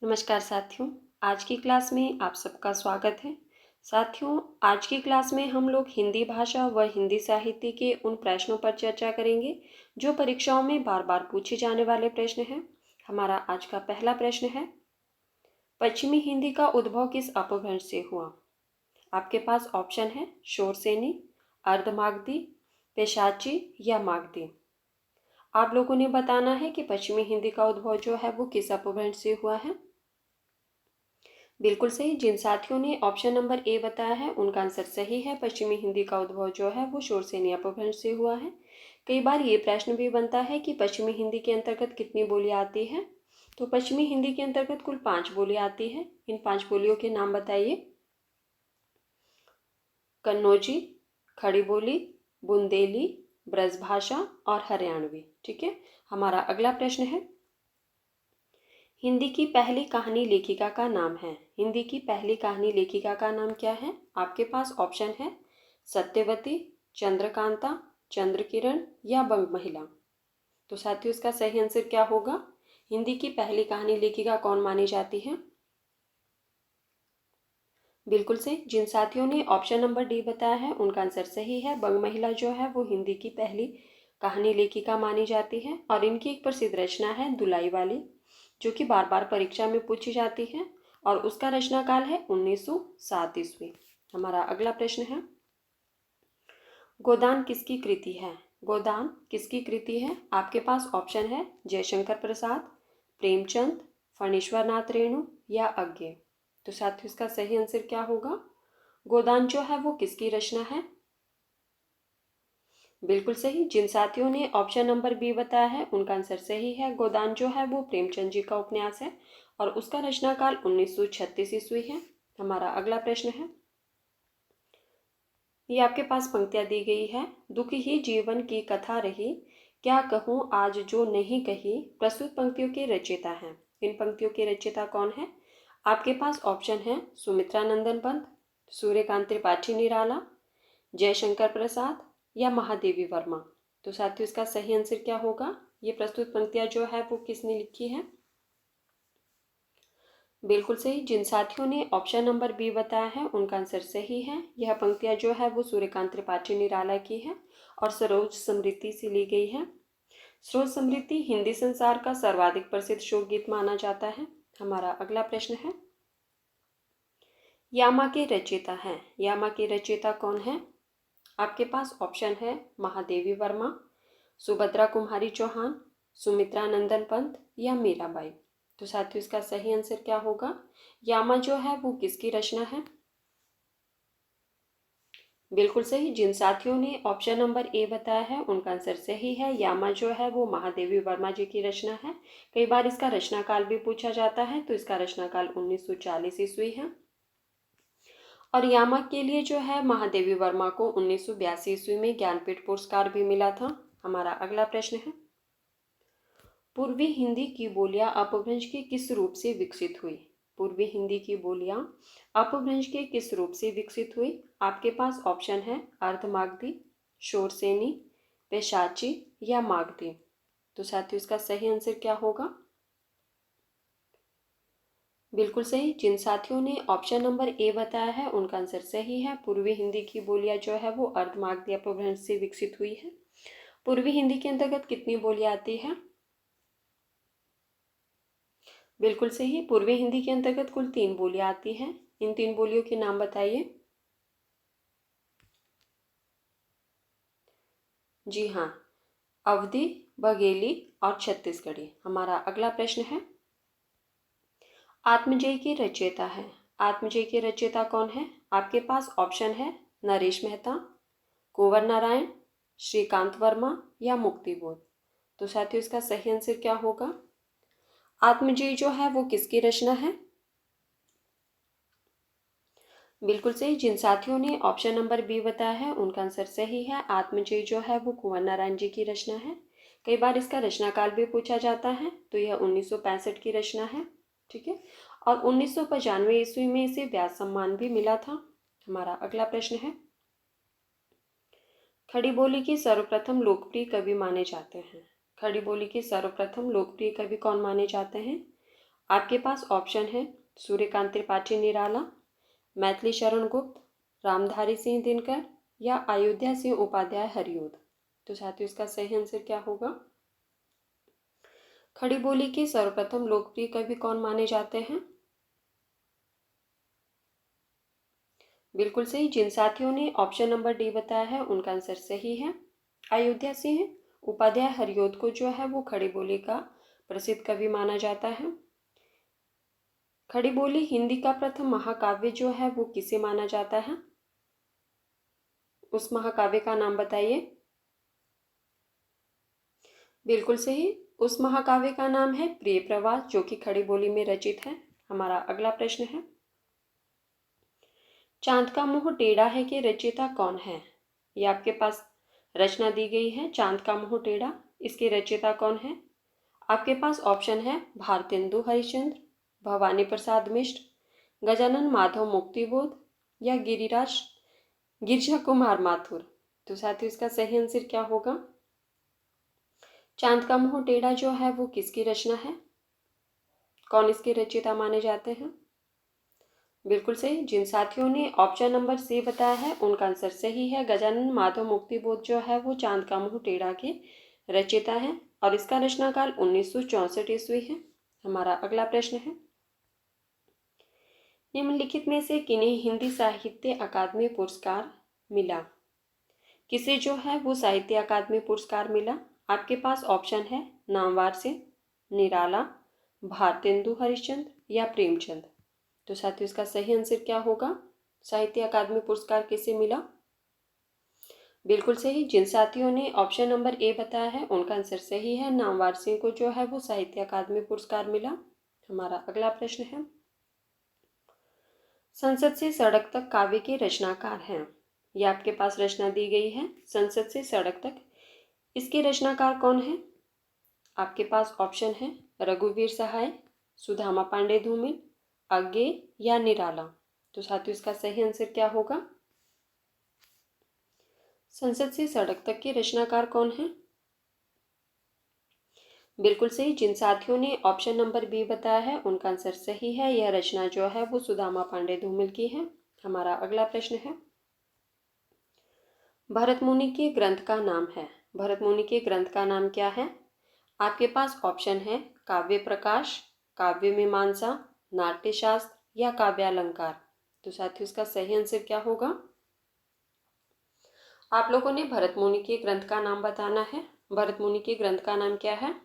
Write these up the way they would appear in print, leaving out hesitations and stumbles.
नमस्कार साथियों, आज की क्लास में आप सबका स्वागत है। साथियों, आज की क्लास में हम लोग हिंदी भाषा व हिंदी साहित्य के उन प्रश्नों पर चर्चा करेंगे जो परीक्षाओं में बार बार पूछे जाने वाले प्रश्न हैं। हमारा आज का पहला प्रश्न है, पश्चिमी हिंदी का उद्भव किस अपभ्रंश से हुआ? आपके पास ऑप्शन है शोरसेनी, अर्धमागधी, पेशाची या मागधी। आप लोगों ने बताना है कि पश्चिमी हिंदी का उद्भव जो है वो किस अपभ्रंश से हुआ है। बिल्कुल सही। जिन साथियों ने ऑप्शन नंबर ए बताया है उनका आंसर सही है। पश्चिमी हिंदी का उद्भव जो है वो शोरसेनी अपभ्रंश से हुआ है। कई बार ये प्रश्न भी बनता है कि पश्चिमी हिंदी के अंतर्गत कितनी बोलियां आती है। तो पश्चिमी हिंदी के अंतर्गत कुल 5 बोलियां आती है। इन 5 बोलियों के नाम बताइए। कन्नौजी, खड़ी बोली, बुंदेली, ब्रजभाषा और हरियाणवी। ठीक है। हमारा अगला प्रश्न है, हिंदी की पहली कहानी लेखिका का नाम है। हिंदी की पहली कहानी लेखिका का नाम क्या है? आपके पास ऑप्शन है सत्यवती, चंद्रकांता, चंद्रकिरण या बंग महिला। तो साथियों, इसका सही आंसर क्या होगा? हिंदी की पहली कहानी लेखिका कौन मानी जाती है? बिल्कुल सही। जिन साथियों ने ऑप्शन नंबर डी बताया है उनका आंसर सही है। बंग महिला जो है वो हिंदी की पहली कहानी लेखिका मानी जाती है और इनकी एक प्रसिद्ध रचना है दुलाई वाली, जो कि बार बार परीक्षा में पूछी जाती है और उसका रचना काल है 1907 ईस्वी। हमारा अगला प्रश्न है, गोदान किसकी कृति है? गोदान किसकी कृति है? आपके पास ऑप्शन है जयशंकर प्रसाद, प्रेमचंद, फणीश्वर नाथ रेणु या अज्ञे। तो साथियों, इसका सही आंसर क्या होगा? गोदान जो है वो किसकी रचना है? बिल्कुल सही। जिन साथियों ने ऑप्शन नंबर बी बताया है उनका आंसर सही है। गोदान जो है वो प्रेमचंद जी का उपन्यास है और उसका रचना काल 1936 ईस्वी है। हमारा अगला प्रश्न है, ये आपके पास पंक्तियां दी गई है। दुख ही जीवन की कथा रही, क्या कहूँ आज जो नहीं कही। प्रस्तुत पंक्तियों के रचयिता हैं। इन पंक्तियों के रचयिता कौन है? आपके पास ऑप्शन है सुमित्रा नंदन पंत, सूर्यकांत त्रिपाठी निराला, जयशंकर प्रसाद या महादेवी वर्मा। तो साथियों, इसका सही आंसर क्या होगा? ये प्रस्तुत पंक्तियां जो है वो किसने लिखी है? बिल्कुल सही। जिन साथियों ने ऑप्शन नंबर बी बताया है उनका आंसर सही है। यह पंक्तियां जो है वो सूर्यकांत त्रिपाठी निराला की है और सरोज समृद्धि से ली गई है। सरोज समृद्धि हिंदी संसार का सर्वाधिक प्रसिद्ध शोक गीत माना जाता है। हमारा अगला प्रश्न है, यामा के रचयिता हैं। यामा के रचयिता कौन है? आपके पास ऑप्शन है महादेवी वर्मा, सुभद्रा कुमारी चौहान, सुमित्रा नंदन पंत या मीराबाई। तो साथियों, इसका सही आंसर क्या होगा? यामा जो है वो किसकी रचना है? बिल्कुल सही। जिन साथियों ने ऑप्शन नंबर ए बताया है उनका आंसर सही है। यामा जो है वो महादेवी वर्मा जी की रचना है। कई बार इसका रचना काल भी पूछा जाता है, तो इसका रचना काल 1940 ईस्वी है। और यामा के लिए जो है महादेवी वर्मा को 1982 ईस्वी में ज्ञानपीठ पुरस्कार भी मिला था। हमारा अगला प्रश्न है, पूर्वी हिंदी की बोलियां अपभ्रंश के किस रूप से विकसित हुई? पूर्वी हिंदी की बोलियां अपभ्रंश के किस रूप से विकसित हुई? आपके पास ऑप्शन है अर्धमागधी, शोरसेनी, पेशाची या मागधी। तो साथियों, इसका सही आंसर क्या होगा? बिल्कुल सही। जिन साथियों ने ऑप्शन नंबर ए बताया है उनका आंसर सही है। पूर्वी हिंदी की बोलियां जो है वो अर्धमागधी अपभ्रंश से विकसित हुई है। पूर्वी हिंदी के अंतर्गत कितनी बोलियां आती है? बिल्कुल सही। पूर्वी हिंदी के अंतर्गत कुल 3 बोलियां आती हैं। इन 3 बोलियों के नाम बताइए। जी हाँ, अवधी, बघेली और छत्तीसगढ़ी। हमारा अगला प्रश्न है, आत्मजय के रचयिता है। आत्मजय के रचयिता कौन है? आपके पास ऑप्शन है नरेश मेहता, कुंवर नारायण, श्रीकांत वर्मा या मुक्तिबोध। तो साथियों, इसका सही आंसर क्या होगा? आत्मजय जो है वो किसकी रचना है? बिल्कुल सही। जिन साथियों ने ऑप्शन नंबर बी बताया है उनका आंसर सही है। आत्मजय जो है वो कुंवर नारायण जी की रचना है। कई बार इसका रचना काल भी पूछा जाता है, तो यह 1965 की रचना है। ठीक है। और 1995 ईस्वी में इसे व्यास सम्मान भी मिला था। हमारा अगला प्रश्न है, खड़ी बोली के सर्वप्रथम लोकप्रिय कवि माने जाते हैं। खड़ी बोली के सर्वप्रथम लोकप्रिय कवि कौन माने जाते हैं? आपके पास ऑप्शन है सूर्यकांत त्रिपाठी निराला, मैथिली शरण गुप्त, रामधारी सिंह दिनकर या अयोध्या सिंह उपाध्याय हरिऔध। तो साथियों इसका सही आंसर क्या होगा? खड़ी बोली के सर्वप्रथम लोकप्रिय कवि कौन माने जाते हैं? बिल्कुल सही। जिन साथियों ने ऑप्शन नंबर डी बताया है उनका आंसर सही है। अयोध्या सिंह उपाध्याय हरिऔध को जो है वो खड़ी बोली का प्रसिद्ध कवि माना जाता है। खड़ी बोली हिंदी का प्रथम महाकाव्य जो है वो किसे माना जाता है? उस महाकाव्य का नाम बताइए। बिल्कुल सही। उस महाकाव्य का नाम है प्रिय प्रवास, जो कि खड़ी बोली में रचित है। हमारा अगला प्रश्न है, चांद का मुंह टेढ़ा है के रचयिता कौन है? ये आपके पास रचना दी गई है, चांद का मुंह टेढ़ा, इसके रचयिता कौन है? आपके पास ऑप्शन है भारतेंदु हरिश्चंद्र, भवानी प्रसाद मिश्र, गजानन माधव मुक्तिबोध या गिरिजा कुमार माथुर। तो साथियों इसका सही आंसर क्या होगा? चांद का मुंह टेढ़ा जो है वो किसकी रचना है? कौन इसके रचयिता माने जाते हैं? बिल्कुल सही। जिन साथियों ने ऑप्शन नंबर सी बताया है उनका आंसर सही है। गजानन माधव मुक्तिबोध जो है वो चांद का मुंह टेढ़ा के रचयिता है और इसका रचनाकाल 1964 ईस्वी है। हमारा अगला प्रश्न है, निम्नलिखित में से किन्हें हिंदी साहित्य अकादमी पुरस्कार मिला? किसे जो है वो साहित्य अकादमी पुरस्कार मिला? आपके पास ऑप्शन है नामवर सिंह, निराला, भारतेंदु हरिश्चंद्र या प्रेमचंद। तो साथियों इसका सही आंसर क्या होगा? साहित्य अकादमी पुरस्कार किसे मिला? बिल्कुल सही। जिन साथियों ने ऑप्शन नंबर ए बताया है उनका आंसर सही है। नामवर सिंह को जो है वो साहित्य अकादमी पुरस्कार मिला। हमारा अगला प्रश्न है, संसद से सड़क तक काव्य के रचनाकार हैं। ये आपके पास रचना दी गई है, संसद से सड़क तक, इसके रचनाकार कौन है? आपके पास ऑप्शन है रघुवीर सहाय, सुदामा पांडे धूमिल, अज्ञे या निराला। तो साथियों इसका सही आंसर क्या होगा? संसद से सड़क तक के रचनाकार कौन है? बिल्कुल सही। जिन साथियों ने ऑप्शन नंबर बी बताया है उनका आंसर सही है। यह रचना जो है वो सुदामा पांडे धूमिल की है। हमारा अगला प्रश्न है, भरत मुनि के ग्रंथ का नाम है। भरत मुनि के ग्रंथ का नाम क्या है? आपके पास ऑप्शन है काव्य प्रकाश, काव्य मीमांसा, नाट्यशास्त्र या काव्यालंकार। तो साथियों इसका सही आंसर क्या होगा? आप लोगों ने भरत मुनि के ग्रंथ का नाम बताना है। भरत मुनि के ग्रंथ का नाम क्या है?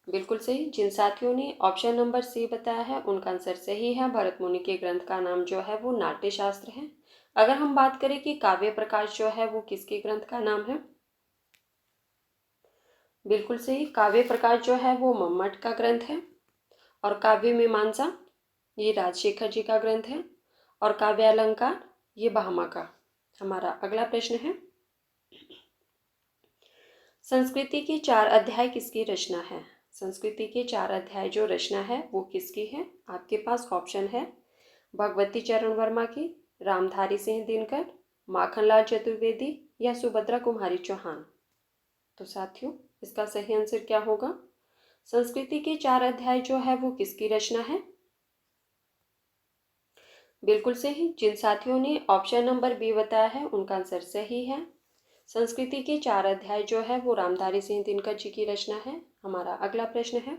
बिल्कुल सही। जिन साथियों ने ऑप्शन नंबर सी बताया है उनका आंसर सही है। भरत मुनि के ग्रंथ का नाम जो है वो नाट्यशास्त्र है। अगर हम बात करें कि काव्य प्रकाश जो है वो किसके ग्रंथ का नाम है? बिल्कुल सही। काव्य प्रकाश जो है वो मम्मट का ग्रंथ है और काव्य मीमांसा ये राजशेखर जी का ग्रंथ है और काव्य अलंकार ये भामा का। हमारा अगला प्रश्न है, संस्कृति के 4 अध्याय किसकी रचना है? संस्कृति के 4 अध्याय जो रचना है वो किसकी है? आपके पास ऑप्शन है भगवती चरण वर्मा की, रामधारी सिंह दिनकर, माखनलाल चतुर्वेदी या सुभद्रा कुमारी चौहान। तो साथियों इसका सही आंसर क्या होगा? संस्कृति के 4 अध्याय जो है वो किसकी रचना है? बिल्कुल सही। जिन साथियों ने ऑप्शन नंबर बी बताया है उनका आंसर सही है। संस्कृति के 4 अध्याय जो है वो रामधारी सिंह दिनकर जी की रचना है। हमारा अगला प्रश्न है,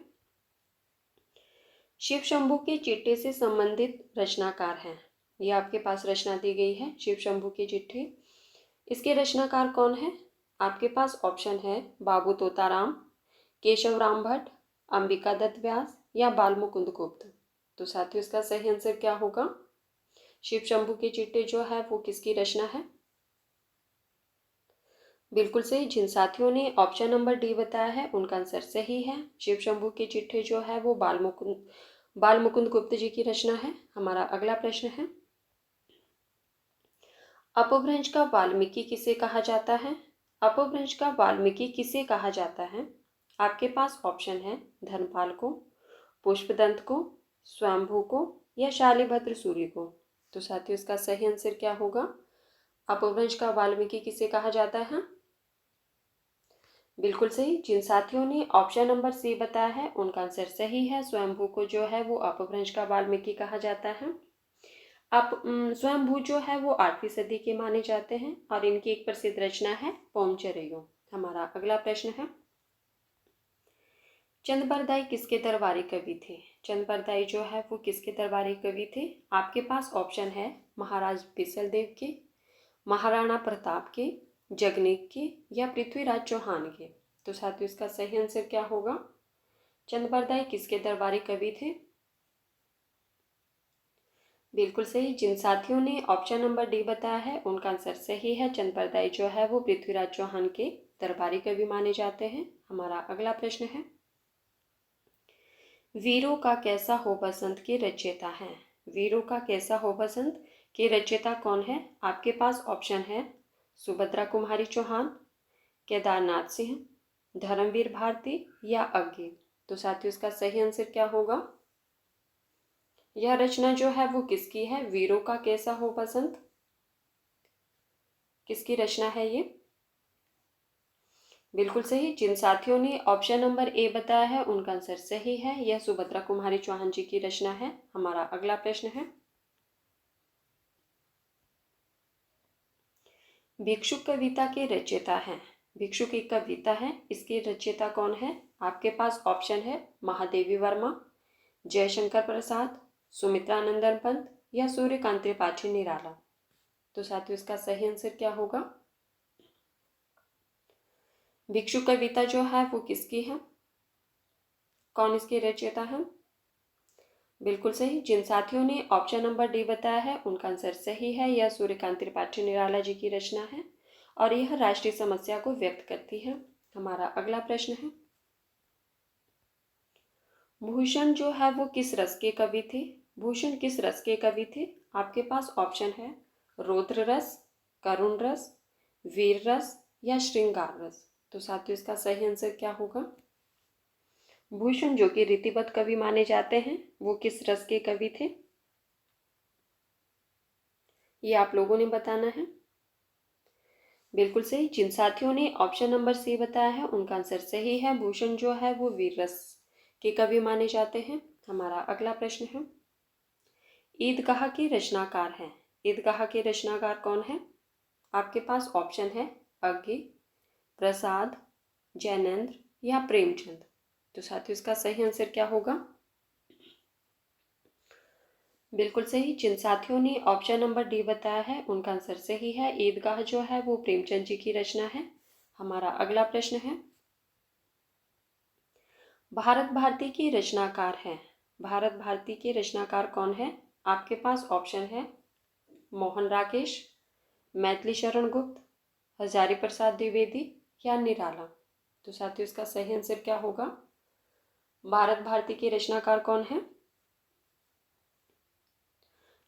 शिव शंभू के चिट्ठे से संबंधित रचनाकार हैं। ये आपके पास रचना दी गई है शिव शंभू की चिट्ठी, इसके रचनाकार कौन है? आपके पास ऑप्शन है बाबू तोताराम, केशव राम भट्ट, अंबिका दत्त व्यास या बाल मुकुंद गुप्त। तो साथियों इसका सही आंसर क्या होगा? शिव शंभू की चिट्ठी जो है वो किसकी रचना है? बिल्कुल सही। जिन साथियों ने ऑप्शन नंबर डी बताया है उनका आंसर सही है। शिव शंभू की चिट्ठी जो है वो बाल मुकुंद गुप्त जी की रचना है। हमारा अगला प्रश्न है, अपभ्रंश का वाल्मीकि किसे कहा जाता है? अपभ्रंश का वाल्मीकि किसे कहा जाता है? आपके पास ऑप्शन है धर्मपाल को, पुष्पदंत को, स्वयंभू को या शालिभद्र सूर्य को। तो साथियों इसका सही आंसर क्या होगा? अपभ्रंश का वाल्मीकि किसे कहा जाता है? बिल्कुल सही। जिन साथियों ने ऑप्शन नंबर सी बताया है उनका आंसर सही है। स्वयंभू को जो है वो अपभ्रंश का वाल्मीकि कहा जाता है। स्वयंभू जो है वो 8वीं सदी के माने जाते हैं और इनकी एक प्रसिद्ध रचना है पौंचरेयो। हमारा अगला प्रश्न है, चंद बरदाई किसके दरबारी कवि थे? चंद बरदाई जो है वो किसके दरबारी कवि थे? आपके पास ऑप्शन है महाराज बिसल देव के, महाराणा प्रताप के, जगनीक के या पृथ्वीराज चौहान के। तो साथियों इसका सही आंसर क्या होगा? चंद बरदाई किसके दरबारी कवि थे? बिल्कुल सही। जिन साथियों ने ऑप्शन नंबर डी बताया है उनका आंसर सही है। चंद बरदाई जो है वो पृथ्वीराज चौहान के दरबारी कवि माने जाते हैं। हमारा अगला प्रश्न है, वीरों का कैसा हो बसंत के रचयिता हैं? वीरों का कैसा हो बसंत के रचयिता कौन है? आपके पास ऑप्शन है सुभद्रा कुमारी चौहान, केदारनाथ सिंह, धर्मवीर भारती या अज्ञे। तो साथियों इसका सही आंसर क्या होगा? यह रचना जो है वो किसकी है? वीरों का कैसा हो बसंत किसकी रचना है ये? बिल्कुल सही। जिन साथियों ने ऑप्शन नंबर ए बताया है उनका आंसर सही है। यह सुभद्रा कुमारी चौहान जी की रचना है। हमारा अगला प्रश्न है, भिक्षुक कविता के रचयिता हैं। भिक्षुक एक कविता है, इसके रचयिता कौन है? आपके पास ऑप्शन है महादेवी वर्मा, जयशंकर प्रसाद, सुमित्रानंदन पंत या सूर्यकांत त्रिपाठी निराला। तो साथियों इसका सही आंसर क्या होगा? भिक्षुक कविता जो है वो किसकी है? कौन इसके रचयिता है? बिल्कुल सही। जिन साथियों ने ऑप्शन नंबर डी बताया है उनका आंसर सही है। यह सूर्यकांत त्रिपाठी निराला जी की रचना है और यह राष्ट्रीय समस्या को व्यक्त करती है। हमारा अगला प्रश्न है, भूषण जो है वो किस रस के कवि थे? भूषण किस रस के कवि थे? आपके पास ऑप्शन है रौद्र रस, करुण रस, वीर रस या श्रृंगार रस। तो साथियों इसका सही आंसर क्या होगा? भूषण जो कि रीतिबद्ध कवि माने जाते हैं वो किस रस के कवि थे? ये आप लोगों ने बताना है। बिल्कुल सही। जिन साथियों ने ऑप्शन नंबर सी बताया है उनका आंसर सही है। भूषण जो है वो वीर रस के कवि माने जाते हैं। हमारा अगला प्रश्न है, ईदगाह के रचनाकार हैं। ईदगाह के रचनाकार कौन है? आपके पास ऑप्शन है अज्ञे, प्रसाद, जैनेन्द्र या प्रेमचंद। तो साथियों इसका सही आंसर क्या होगा? बिल्कुल सही। जिन साथियों ने ऑप्शन नंबर डी बताया है उनका आंसर सही है। ईदगाह जो है वो प्रेमचंद जी की रचना है। हमारा अगला प्रश्न है, भारत भारती के रचनाकार हैं। भारत भारती के रचनाकार कौन है? आपके पास ऑप्शन है मोहन राकेश, मैथिली शरण गुप्त, हजारी प्रसाद द्विवेदी या निराला। तो साथियों इसका सही आंसर क्या होगा? भारत भारती के रचनाकार कौन है?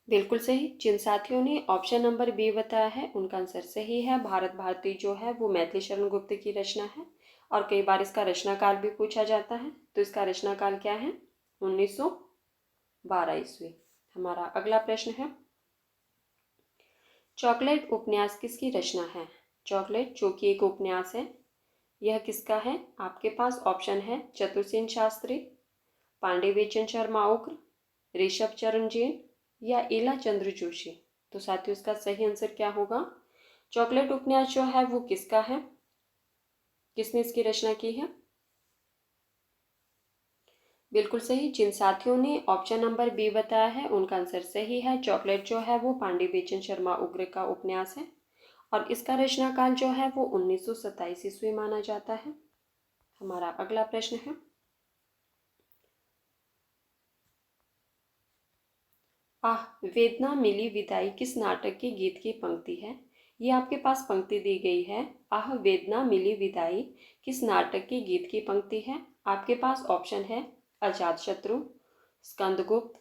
बिल्कुल सही। जिन साथियों ने ऑप्शन नंबर बी बताया है उनका आंसर सही है। भारत भारती जो है वो मैथिली शरण गुप्त की रचना है और कई बार इसका रचनाकाल भी पूछा जाता है। तो इसका रचनाकाल क्या है? 1912 ईस्वी। हमारा अगला प्रश्न है, चॉकलेट उपन्यास किसकी रचना है? चॉकलेट जो कि एक उपन्यास है, यह किसका है? आपके पास ऑप्शन है चतुरसेन शास्त्री, पांडे बेचन शर्मा उग्र, ऋषभ चरण जैन या इला चंद्र जोशी। तो साथियों इसका सही आंसर क्या होगा? चॉकलेट उपन्यास जो है वो किसका है? किसने इसकी रचना की है? बिल्कुल सही। जिन साथियों ने ऑप्शन नंबर बी बताया है उनका आंसर सही है। चॉकलेट जो है वो पांडे बेचन शर्मा उग्र का उपन्यास है और इसका रचनाकाल जो है वो 1927 ईस्वी माना जाता है। हमारा अगला प्रश्न है, आह वेदना मिली विदाई किस नाटक के गीत की पंक्ति है? ये आपके पास पंक्ति दी गई है, आह वेदना मिली विदाई किस नाटक के गीत की पंक्ति है? आपके पास ऑप्शन है अजातशत्रु, स्कंदगुप्त,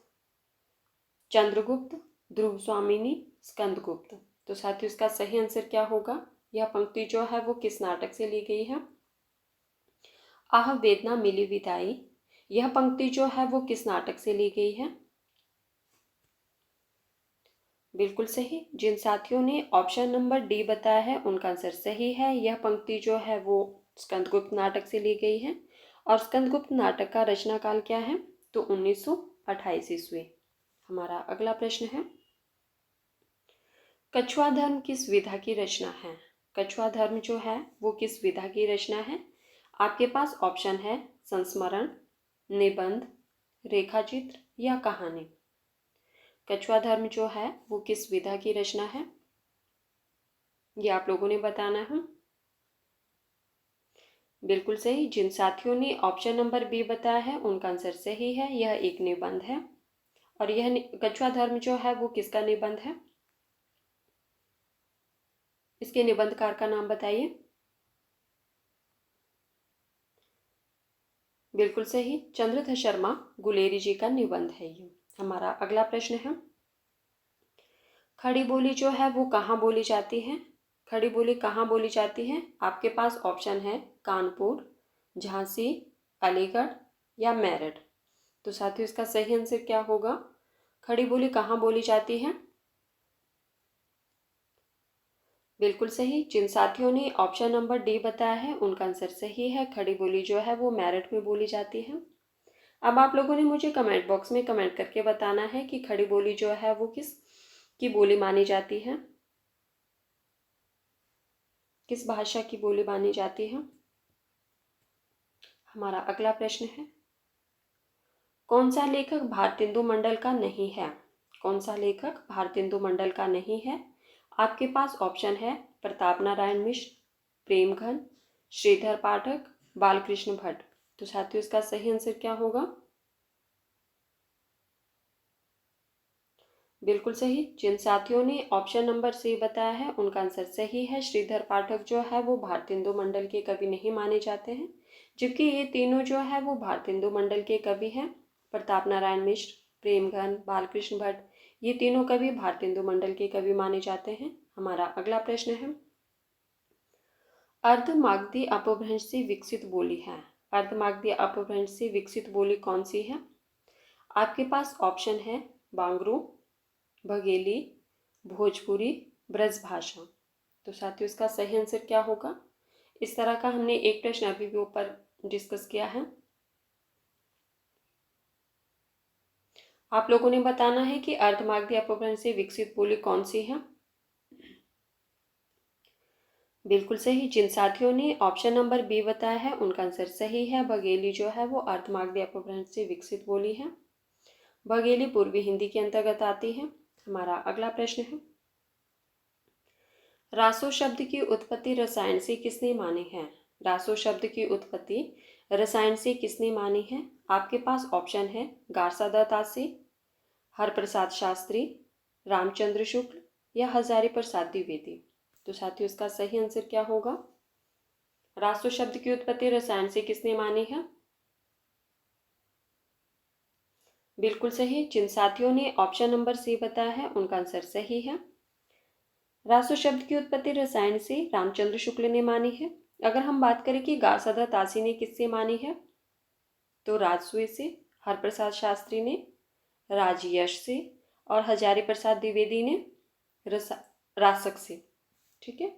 चंद्रगुप्त, ध्रुव स्वामिनी, स्कंदगुप्त। तो साथियों इसका सही आंसर क्या होगा? यह पंक्ति जो है वो किस नाटक से ली गई है? आह वेदना मिली विदाई, यह पंक्ति जो है वो किस नाटक से ली गई है? बिल्कुल सही। जिन साथियों ने ऑप्शन नंबर डी बताया है उनका आंसर सही है। यह पंक्ति जो है वो स्कंदगुप्त नाटक से ली गई है। और स्कंदगुप्त नाटक का रचना काल क्या है? तो 1928 ईस्वी। हमारा अगला प्रश्न है, कछुआ धर्म किस विधा की रचना है? कछुआ धर्म जो है वो किस विधा की रचना है? आपके पास ऑप्शन है संस्मरण, निबंध, रेखाचित्र या कहानी। कछुआ धर्म जो है वो किस विधा की रचना है, ये आप लोगों ने बताना है। बिल्कुल सही। जिन साथियों ने ऑप्शन नंबर बी बताया है उनका आंसर सही है, यह एक निबंध है। और यह कछुआ धर्म जो है वो किसका निबंध है? इसके निबंधकार का नाम बताइए। बिल्कुल सही, चंद्रधर शर्मा गुलेरी जी का निबंध है ये। हमारा अगला प्रश्न है, खड़ी बोली जो है वो कहाँ बोली जाती है? खड़ी बोली कहाँ बोली जाती है? आपके पास ऑप्शन है कानपुर, झांसी, अलीगढ़ या मेरठ। तो साथियों इसका सही आंसर क्या होगा? खड़ी बोली कहाँ बोली जाती है? बिल्कुल सही। जिन साथियों ने ऑप्शन नंबर डी बताया है उनका आंसर सही है। खड़ी बोली जो है वो मेरठ में बोली जाती है। अब आप लोगों ने मुझे कमेंट बॉक्स में कमेंट करके बताना है कि खड़ी बोली जो है वो किस की बोली मानी जाती है, किस भाषा की बोली मानी जाती है। हमारा अगला प्रश्न है, कौन सा लेखक भारतेंदु मंडल का नहीं है? कौन सा लेखक भारतेंदु मंडल का नहीं है? आपके पास ऑप्शन है प्रताप नारायण मिश्र, प्रेमघन, श्रीधर पाठक, बालकृष्ण भट्ट। तो साथियों इसका सही आंसर क्या होगा? बिल्कुल सही। जिन साथियों ने ऑप्शन नंबर सी बताया है उनका आंसर सही है। श्रीधर पाठक जो है वो भारतेंदु मंडल के कवि नहीं माने जाते हैं, जबकि ये तीनों जो है वो भारतेंदु मंडल के कवि हैं। प्रताप नारायण मिश्र, प्रेमघन, बालकृष्ण भट्ट, ये तीनों कवि भारतेंदु मंडल के कवि माने जाते हैं। हमारा अगला प्रश्न है, अर्धमागधी अपभ्रंश से विकसित बोली है। अर्धमागधी अपभ्रंश से विकसित बोली कौन सी है? आपके पास ऑप्शन है बांगरू, बघेली, भोजपुरी, ब्रजभाषा। तो साथियों इसका सही आंसर क्या होगा? इस तरह का हमने एक प्रश्न अभी भी ऊपर डिस्कस किया है। आप लोगों ने बताना है कि अर्धमागधी अपभ्रंश से विकसित बोली कौन सी है। बिल्कुल सही। जिन साथियों ने ऑप्शन नंबर बी बताया है उनका आंसर सही है। बघेली जो है वो अर्धमागधी अपभ्रंश से विकसित बोली है। बघेली पूर्वी हिंदी के अंतर्गत आती है। हमारा अगला प्रश्न है, रासो शब्द की उत्पत्ति रसायन से किसने मानी है? रासो शब्द की उत्पत्ति रसायन से किसने मानी है? आपके पास ऑप्शन है गारसादत्त आसी, हरप्रसाद शास्त्री, रामचंद्र शुक्ल या हजारी प्रसाद द्विवेदी। तो साथियों इसका सही आंसर क्या होगा? रासो शब्द की उत्पत्ति रसायन से किसने मानी है? बिल्कुल सही। जिन साथियों ने ऑप्शन नंबर सी बताया है उनका आंसर सही है। रासो शब्द की उत्पत्ति रसायन से रामचंद्र शुक्ल ने मानी है। अगर हम बात करें कि गारसादत्त आसी ने किससे मानी है, तो राजसूय से, हरप्रसाद शास्त्री ने राजयश से और हजारी प्रसाद द्विवेदी ने रासक से। ठीक है,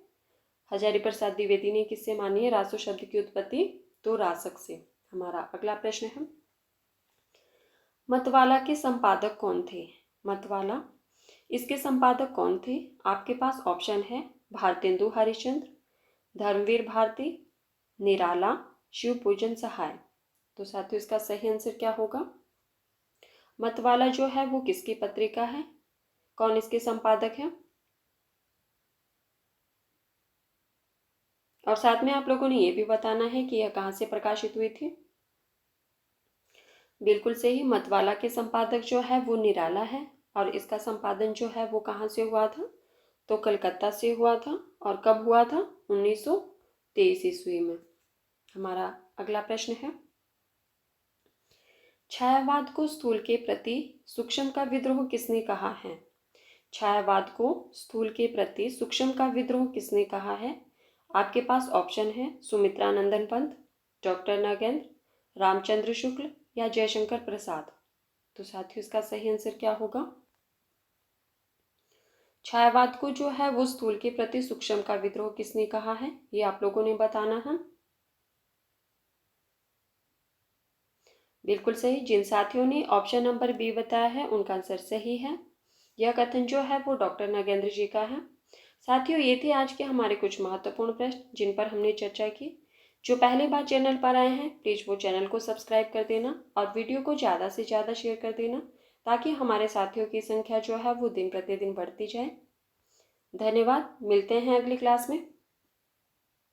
हजारी प्रसाद द्विवेदी ने किससे मानी है रासो शब्द की उत्पत्ति? तो रासक से। हमारा अगला प्रश्न है, मतवाला के संपादक कौन थे? मतवाला इसके संपादक कौन थे? आपके पास ऑप्शन है भारतेंदु हरिश्चंद्र, धर्मवीर भारती, निराला, शिव पूजन सहाय। तो साथियों इसका सही आंसर क्या होगा? मतवाला जो है वो किसकी पत्रिका है? कौन इसके संपादक है? और साथ में आप लोगों ने ये भी बताना है कि यह कहाँ से प्रकाशित हुई थी। बिल्कुल सही। मतवाला के संपादक जो है वो निराला है और इसका संपादन जो है वो कहाँ से हुआ था? तो कलकत्ता से हुआ था। और कब हुआ था? 1923 ईस्वी में। हमारा अगला प्रश्न है, छायावाद को स्थूल के प्रति सूक्ष्म का विद्रोह किसने कहा है? छायावाद को स्थूल के प्रति सूक्ष्म का विद्रोह किसने कहा है? आपके पास ऑप्शन है सुमित्रानंदन पंत, डॉक्टर नगेंद्र, रामचंद्र शुक्ल या जयशंकर प्रसाद। तो साथियों इसका सही आंसर क्या होगा? छायावाद को जो है वो स्थूल के प्रति सूक्ष्म का विद्रोह किसने कहा है, ये आप लोगों ने बताना है। बिल्कुल सही। जिन साथियों ने ऑप्शन नंबर बी बताया है उनका आंसर सही है। यह कथन जो है वो डॉक्टर नागेंद्र जी का है। साथियों, ये थे आज के हमारे कुछ महत्वपूर्ण प्रश्न जिन पर हमने चर्चा की। जो पहली बार चैनल पर आए हैं प्लीज़ वो चैनल को सब्सक्राइब कर देना और वीडियो को ज़्यादा से ज़्यादा शेयर कर देना, ताकि हमारे साथियों की संख्या जो है वो दिन प्रतिदिन बढ़ती जाए। धन्यवाद। मिलते हैं अगली क्लास में।